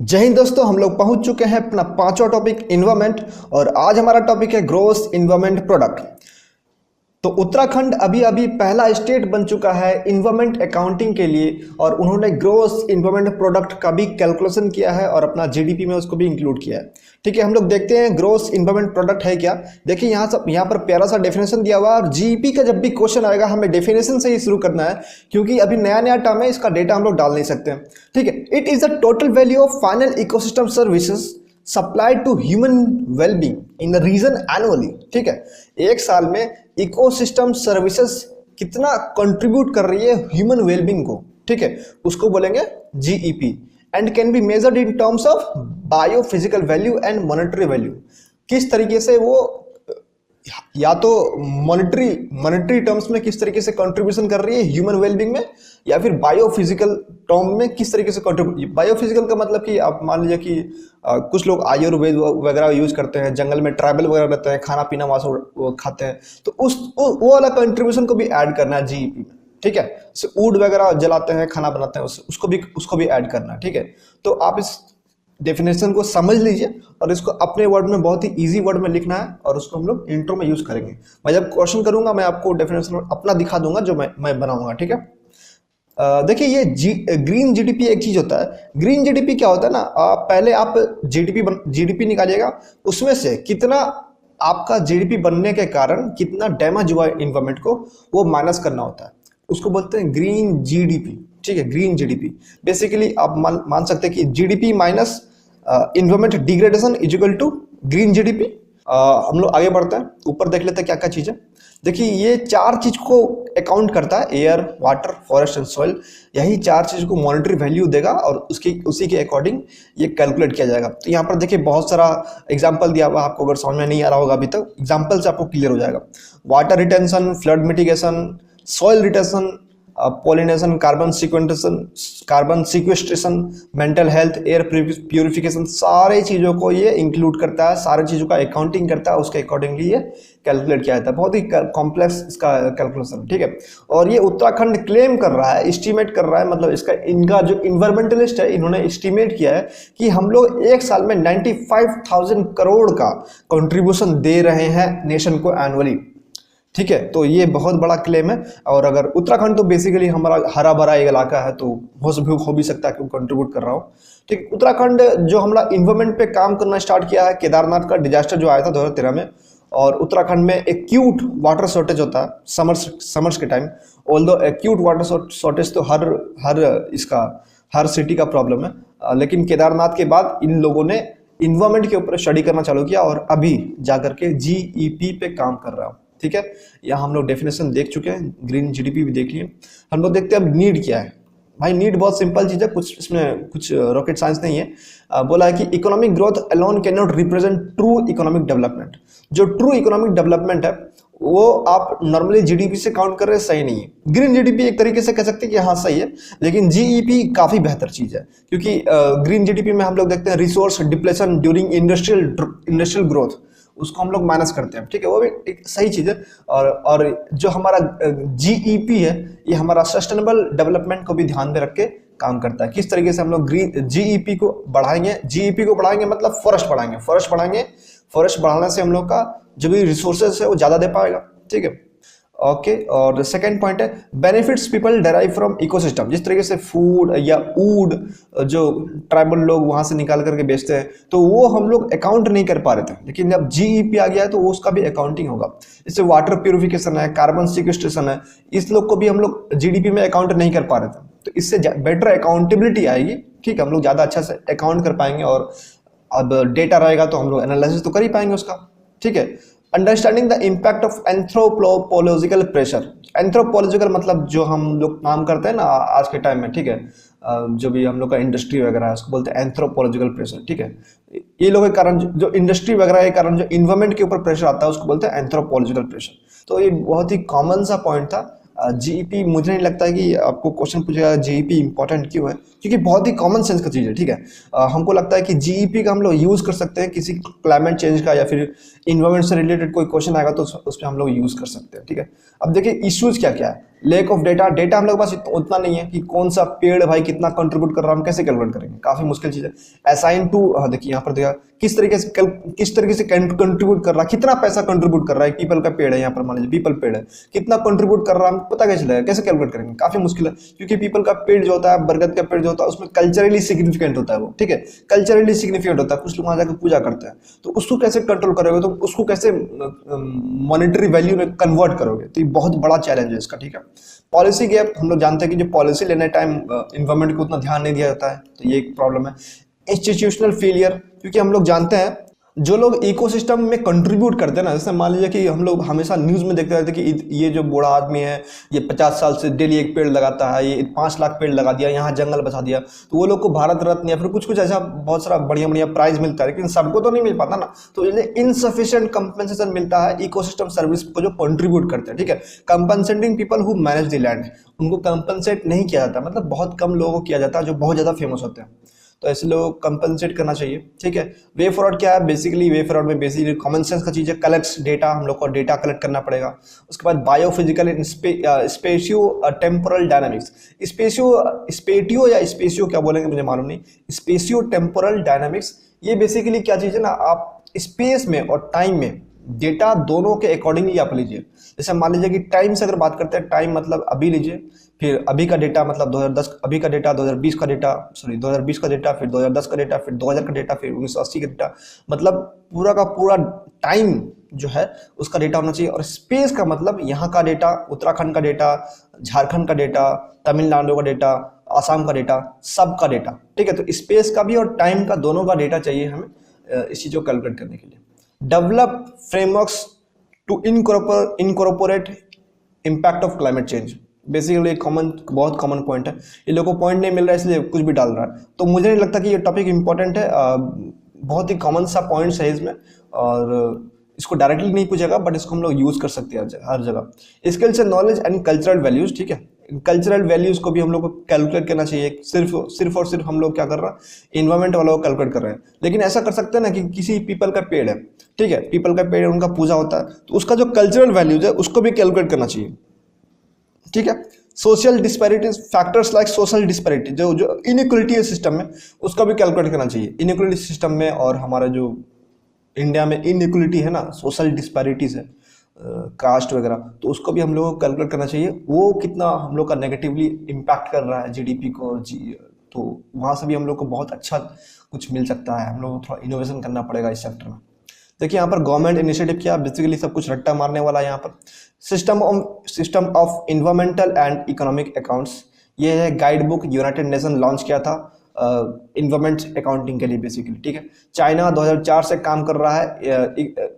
जय हिंद दोस्तों, हम लोग पहुंच चुके हैं अपना पांचवा टॉपिक इन्वायरमेंट। और आज हमारा टॉपिक है ग्रोस इन्वायरमेंट प्रोडक्ट। तो उत्तराखंड अभी अभी पहला स्टेट बन चुका है इन्वायरमेंट अकाउंटिंग के लिए, और उन्होंने ग्रोस इन्वायरमेंट प्रोडक्ट का भी कैलकुलेशन किया है और अपना जीडीपी में उसको भी इंक्लूड किया है। ठीक है, हम लोग देखते हैं ग्रोस इन्वायरमेंट प्रोडक्ट है क्या। देखिए यहाँ पर प्यारा सा डेफिनेशन दिया हुआ है, और जीईपी का जब भी क्वेश्चन आएगा हमें डेफिनेशन से ही शुरू करना है, क्योंकि अभी नया नया टर्म है, इसका डेटा हम लोग डाल नहीं सकते। ठीक है, it is the total value of final ecosystem services supplied to human wellbeing in the region annually. ठीक है, एक साल में इकोसिस्टम सर्विसेज कितना कंट्रीब्यूट कर रही है ह्यूमन वेलबींग को, ठीक है, उसको बोलेंगे GEP. And can be measured in terms of biophysical value and monetary value. किस तरीके से वो या तो मॉनेटरी टर्म्स में किस तरीके से कंट्रीब्यूशन कर रही है ह्यूमन वेलबींग में, या फिर बायोफिजिकल टर्म में किस तरीके से कंट्रीब्यूट। बायोफिजिकल का मतलब कि आप मान लीजिए कि कुछ लोग आयुर्वेद वगैरह यूज करते हैं, जंगल में ट्राइबल वगैरह रहते हैं, खाना पीना वहां से खाते हैं, तो वो वाला कंट्रीब्यूशन को भी ऐड करना है जीईपी में। ठीक है, ऊड वगैरह जलाते हैं, खाना बनाते हैं, उसको भी ऐड करना है। ठीक है, तो आप इस डेफिनेशन को समझ लीजिए और इसको अपने वर्ड में बहुत ही इजी वर्ड में लिखना है, और उसको हम लोग इंट्रो में यूज करेंगे। मैं जब क्वेश्चन करूंगा मैं आपको डेफिनेशन अपना दिखा दूंगा जो मैं बनाऊंगा। ठीक है, देखिए ये ग्रीन जीडीपी एक चीज होता है। ग्रीन जीडीपी क्या होता है ना, पहले आप जीडीपी निकालिएगा, उसमें से कितना आपका जीडीपी बनने के कारण कितना डैमेज हुआ इन्वायरमेंट को, वो माइनस करना होता है, उसको बोलते हैं ग्रीन जीडीपी। ठीक है, ग्रीन जीडीपी बेसिकली आप मान सकते हैं कि GDP minus environment degradation is equal to green GDP. हम लोग आगे बढ़ते हैं, ऊपर देख लेते हैं क्या क्या चीज है। देखिए ये चार चीज को अकाउंट करता है, air, water, forest and soil. यही चार चीज को मॉनेटरी वैल्यू देगा और उसी के अकॉर्डिंग ये कैलकुलेट किया जाएगा। तो यहाँ पर देखिए बहुत सारा एग्जांपल दिया हुआ, आपको अगर समझ में नहीं आ रहा होगा अभी तक, एग्जांपल से आपको क्लियर हो जाएगा। Water retention, flood mitigation, soil retention, pollination, carbon sequestration, mental health, air purification, सारे चीज़ों को ये इंक्लूड करता है, सारे चीज़ों का अकाउंटिंग करता है, उसके अकॉर्डिंगली ये कैलकुलेट किया जाता है। बहुत ही कॉम्प्लेक्स इसका कैलकुलेशन। ठीक है, और ये उत्तराखंड क्लेम कर रहा है, एस्टिमेट कर रहा है, मतलब इनका जो इन्वायरमेंटलिस्ट है इन्होंने एस्टिमेट किया है कि हम लोग एक साल में 95,000 करोड़ का कंट्रीब्यूशन दे रहे हैं नेशन को एनुअली। ठीक है, तो ये बहुत बड़ा क्लेम है। और अगर उत्तराखंड तो बेसिकली हमारा हरा भरा एक इलाका है, तो हो भी सकता है कि वो कंट्रीब्यूट कर रहा हो। ठीक, उत्तराखंड जो हमारा इन्वायरमेंट पे काम करना स्टार्ट किया है, केदारनाथ का डिजास्टर जो आया था 2013 में, और उत्तराखंड में एक्यूट वाटर शॉर्टेज होता है समर्स के time. Although acute water shortage तो हर सिटी का प्रॉब्लम है, लेकिन केदारनाथ के बाद इन लोगों ने इन्वायरमेंट के ऊपर स्टडी करना चालू किया और अभी जाकर के जीईपी पे काम कर रहा है। ठीक है, यहाँ हम लोग डेफिनेशन देख चुके हैं, ग्रीन जीडीपी भी देख लिए। हम लोग देखते हैं अब नीड क्या है। भाई नीड बहुत सिंपल चीज है, इसमें कुछ रॉकेट साइंस नहीं है। बोला है कि economic growth alone can not represent true economic development. जो ट्रू इकोनॉमिक डेवलपमेंट है वो आप नॉर्मली जीडीपी से काउंट कर रहे हैं, सही नहीं है। ग्रीन जीडीपी एक तरीके से कह सकते हैं कि हाँ सही है, लेकिन जीईपी काफी बेहतर चीज है, क्योंकि ग्रीन जीडीपी में हम लोग देखते हैं resource depletion during industrial growth, उसको हम लोग माइनस करते हैं। ठीक है, वो भी एक सही चीज है। और जो हमारा जीईपी है ये हमारा सस्टेनेबल डेवलपमेंट को भी ध्यान में रख के काम करता है। किस तरीके से हम लोग ग्रीन जीईपी को बढ़ाएंगे मतलब फॉरेस्ट बढ़ाने से हम लोग का जो भी रिसोर्सेज है वो ज्यादा दे पाएगा। ठीक है, ओके। और सेकेंड पॉइंट है benefits people derive from ecosystem. जिस तरीके से फूड या वुड जो ट्राइबल लोग वहां से निकाल करके बेचते हैं, तो वो हम लोग अकाउंट नहीं कर पा रहे थे, लेकिन जब जीईपी आ गया है तो उसका भी अकाउंटिंग होगा। इससे वाटर प्यूरिफिकेशन है, कार्बन सिक्वेस्ट्रेशन है, इस लोग को भी हम लोग जीडीपी में अकाउंट नहीं कर पा रहे थे, तो इससे बेटर अकाउंटेबिलिटी आएगी। ठीक है, हम लोग ज्यादा अच्छा से अकाउंट कर पाएंगे, और अब डेटा रहेगा तो हम लोग एनालिसिस तो कर ही पाएंगे उसका। ठीक है, understanding the impact of anthropological pressure. Anthropological मतलब जो हम लोग काम करते हैं ना आज के टाइम में, ठीक है, जो भी हम लोग का इंडस्ट्री वगैरह है उसको बोलते हैं एंथ्रोपोलॉजिकल प्रेशर। ठीक है, ये लोगों के कारण जो इंडस्ट्री वगैरह के कारण जो इन्वायरमेंट के ऊपर प्रेशर आता है उसको बोलते हैं एंथ्रोपोलॉजिकल प्रेशर। तो ये बहुत ही कॉमन सा पॉइंट था, जीईपी मुझे नहीं लगता है कि आपको क्वेश्चन पूछेगा जीईपी इंपॉर्टेंट क्यों है, क्योंकि बहुत ही कॉमन सेंस का चीज़ है। ठीक है, हमको लगता है कि जीईपी का हम लोग यूज़ कर सकते हैं किसी क्लाइमेट चेंज का या फिर इन्वायरमेंट से रिलेटेड कोई क्वेश्चन आएगा तो उस पर हम लोग यूज़ कर सकते हैं। ठीक है, अब देखिए इश्यूज़ क्या क्या है। लैक ऑफ डेटा, डेटा हम लोग के पास उतना नहीं है कि कौन सा पेड़ भाई कितना कंट्रीब्यूट कर रहा है, हम कैसे कैलकुलेट करेंगे, काफ़ी मुश्किल चीज़ है। असाइन टू, देखिए यहाँ पर देखा किस तरीके से कंट्रीब्यूट कर रहा है, कितना पैसा कंट्रीब्यूट कर रहा है। पीपल का पेड़ है, यहाँ पर मान लीजिए पीपल पेड़ है, कितना कंट्रीब्यूट कर रहा है पता कैसे चलेगा, कैसे कैलकुलेट करेंगे, काफ़ी मुश्किल है। क्योंकि पीपल का पेड़ जो होता है, बरगद का पेड़ जो होता है, उसमें कल्चरली सिग्निफिकेंट होता है वो। ठीक है, कल्चरली सिग्निफिकेंट होता है, कुछ लोग वहाँ जाकर पूजा करते हैं, तो उसको कैसे कंट्रोल करोगे, तो उसको कैसे मॉनेटरी वैल्यू में कन्वर्ट करोगे, तो ये बहुत बड़ा चैलेंज है इसका। ठीक है, पॉलिसी गैप, हम लोग जानते हैं कि जो पॉलिसी लेने टाइम इन्वायरमेंट को उतना ध्यान नहीं दिया जाता है, तो ये एक प्रॉब्लम है। इंस्टीट्यूशनल फेलियर, क्योंकि हम लोग जानते हैं जो लोग इकोसिस्टम में कंट्रीब्यूट करते हैं ना, जैसे मान लीजिए कि हम लोग हमेशा न्यूज़ में देखते रहते हैं कि ये जो बूढ़ा आदमी है ये 50 साल से डेली एक पेड़ लगाता है, ये 5 लाख पेड़ लगा दिया, यहाँ जंगल बचा दिया, तो वो लोग को भारत रत्न या फिर कुछ कुछ ऐसा बहुत सारा बढ़िया बढ़िया प्राइज मिलता है, लेकिन सबको तो नहीं मिल पाता ना, तो इसलिए इनसफिशिएंट कंपनसेशन मिलता है इकोसिस्टम सर्विस को जो कंट्रीब्यूट करते हैं। ठीक है, compensating people who manage the land, उनको कंपनसेट नहीं किया जाता, मतलब बहुत कम लोगों को किया जाता है जो बहुत ज़्यादा फेमस होते हैं, तो ऐसे लोग कंपनसेट करना चाहिए। ठीक है, वे फॉरवर्ड क्या है, बेसिकली वे फॉरवर्ड में बेसिकली कॉमन सेंस का चीज़ है, कलेक्ट्स डेटा, हम लोग को डेटा कलेक्ट करना पड़ेगा। उसके बाद बायोफिजिकल स्पेशियो टेम्पोरल डायनामिक्स, स्पेटियो या स्पेशियो क्या बोलेंगे मुझे मालूम नहीं, स्पेशियो टेम्पोरल डायनामिक्स, ये बेसिकली क्या चीज़ है ना, आप स्पेस में और टाइम में डेटा दोनों के अकॉर्डिंगली आप लीजिए। जैसे मान लीजिए कि टाइम से अगर बात करते हैं, टाइम मतलब अभी लीजिए, फिर अभी का डेटा मतलब 2010, अभी का डेटा 2020 का डेटा, सॉरी 2020 का डेटा, फिर 2010 का डेटा, फिर 2000 का डेटा, फिर 1980 का डेटा, मतलब पूरा का पूरा टाइम जो है उसका डेटा होना चाहिए। और स्पेस का मतलब यहाँ का डेटा, उत्तराखंड का डेटा, झारखंड का डेटा, तमिलनाडु का डेटा, आसाम का डेटा, सब का डेटा। ठीक है, तो स्पेस का भी और टाइम का दोनों का डेटा चाहिए हमें इस चीज़ को कैलकुलेट करने के लिए। Develop frameworks to incorporate impact of climate change, basically बहुत कॉमन पॉइंट है, ये लोगों को पॉइंट नहीं मिल रहा है इसलिए कुछ भी डाल रहा है, तो मुझे नहीं लगता कि ये टॉपिक इंपॉर्टेंट है, बहुत ही कॉमन सा पॉइंट्स है इसमें, और इसको डायरेक्टली नहीं पूछेगा बट इसको हम लोग यूज़ कर सकते हैं हर जगह। Skills and knowledge and cultural values, ठीक है, कल्चरल वैल्यूज़ को भी हम लोग को कैलकुलेट करना चाहिए। सिर्फ और सिर्फ हम लोग क्या कर रहे हैं, इन्वायरमेंट वालों को कैलकुलेट कर रहे हैं, लेकिन ऐसा कर सकते हैं ना कि किसी पीपल का पेड़ है, ठीक है, पीपल का पेड़ है, उनका पूजा होता है, तो उसका जो कल्चरल वैल्यूज है उसको भी कैलकुलेट करना चाहिए। ठीक है, social disparities, factors like social disparity, जो इनइक्वलिटी है सिस्टम में, उसका भी कैलकुलेट करना चाहिए। इनइक्वलिटी सिस्टम में और हमारा जो इंडिया में इनइक्वलिटी है ना, सोशल डिस्पैरिटीज है, कास्ट वगैरह, तो उसको भी हम लोगों को कैलकुलेट करना चाहिए, वो कितना हम लोग का नेगेटिवली इम्पैक्ट कर रहा है जीडीपी को, तो वहाँ से भी हम लोग को बहुत अच्छा कुछ मिल सकता है। हम लोग को थोड़ा इनोवेशन करना पड़ेगा इस सेक्टर में। देखिए यहाँ पर गवर्नमेंट इनिशिएटिव क्या, बेसिकली सब कुछ रट्टा मारने वाला है। यहाँ पर system of environmental and economic accounts, ये है guide book, United nation launch किया था इन्वायरमेंट अकाउंटिंग के लिए बेसिकली। ठीक है, चाइना 2004 से काम कर रहा है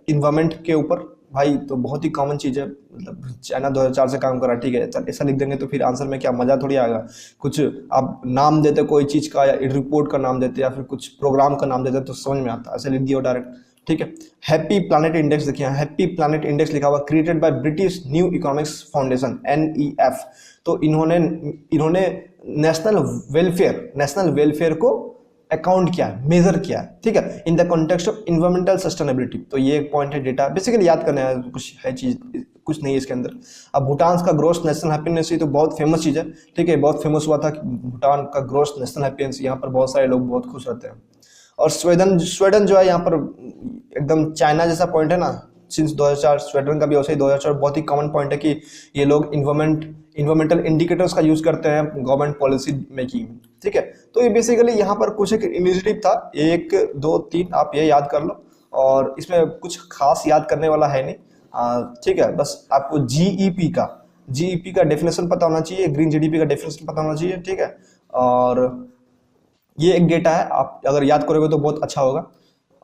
इन्वायरमेंट के ऊपर, भाई तो बहुत ही कॉमन चीज़ है, मतलब चाइना 2004 से काम कर रहा है। ठीक है, चल ऐसा लिख देंगे तो फिर आंसर में क्या मजा थोड़ी आएगा, कुछ आप नाम देते कोई चीज़ का, या रिपोर्ट का नाम देते, या फिर कुछ प्रोग्राम का नाम देते तो समझ में आता, ऐसे लिख दिया डायरेक्ट। ठीक है, हैप्पी प्लैनेट इंडेक्स, देखिए हैप्पी प्लैनेट इंडेक्स लिखा हुआ, created by British new economics foundation NEF, तो इन्होंने नेशनल वेलफेयर को अकाउंट किया है, मेजर किया है। ठीक है, in the context of environmental sustainability, तो ये एक पॉइंट है, डेटा बेसिकली याद करना है, कुछ है चीज, कुछ नहीं है इसके अंदर। अब भूटान का ग्रोस नेशनल हैप्पीनेस, ये तो बहुत फेमस चीज़ है। ठीक है, बहुत फेमस हुआ था कि भूटान का ग्रोस नेशनल हैप्पीनेस, यहाँ पर बहुत सारे लोग बहुत खुश रहते हैं। और स्वीडन जो है यहाँ पर एकदम चाइना जैसा पॉइंट है ना, सिंस 2004 स्वीडन का भी वैसे ही 2004 बहुत ही कॉमन पॉइंट है कि ये लोग इन्वायरमेंटल इंडिकेटर्स का यूज करते हैं गवर्नमेंट पॉलिसी मेकिंग में। ठीक है, तो ये बेसिकली यहाँ पर कुछ एक इनिशिएटिव था, 1 2 3 आप ये याद कर लो, और इसमें कुछ खास याद करने वाला है नहीं। ठीक है, बस आपको जीईपी का डेफिनेशन पता होना चाहिए, ग्रीन जीडीपी का डेफिनेशन पता होना चाहिए। ठीक है, और ये एक डेटा है, आप अगर याद करोगे तो बहुत अच्छा होगा,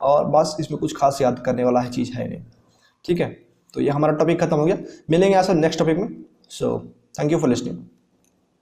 और बस इसमें कुछ खास याद करने वाला है चीज़ है नहीं। ठीक है, तो ये हमारा टॉपिक खत्म हो गया, मिलेंगे यहाँ से नेक्स्ट टॉपिक में। So thank you for listening.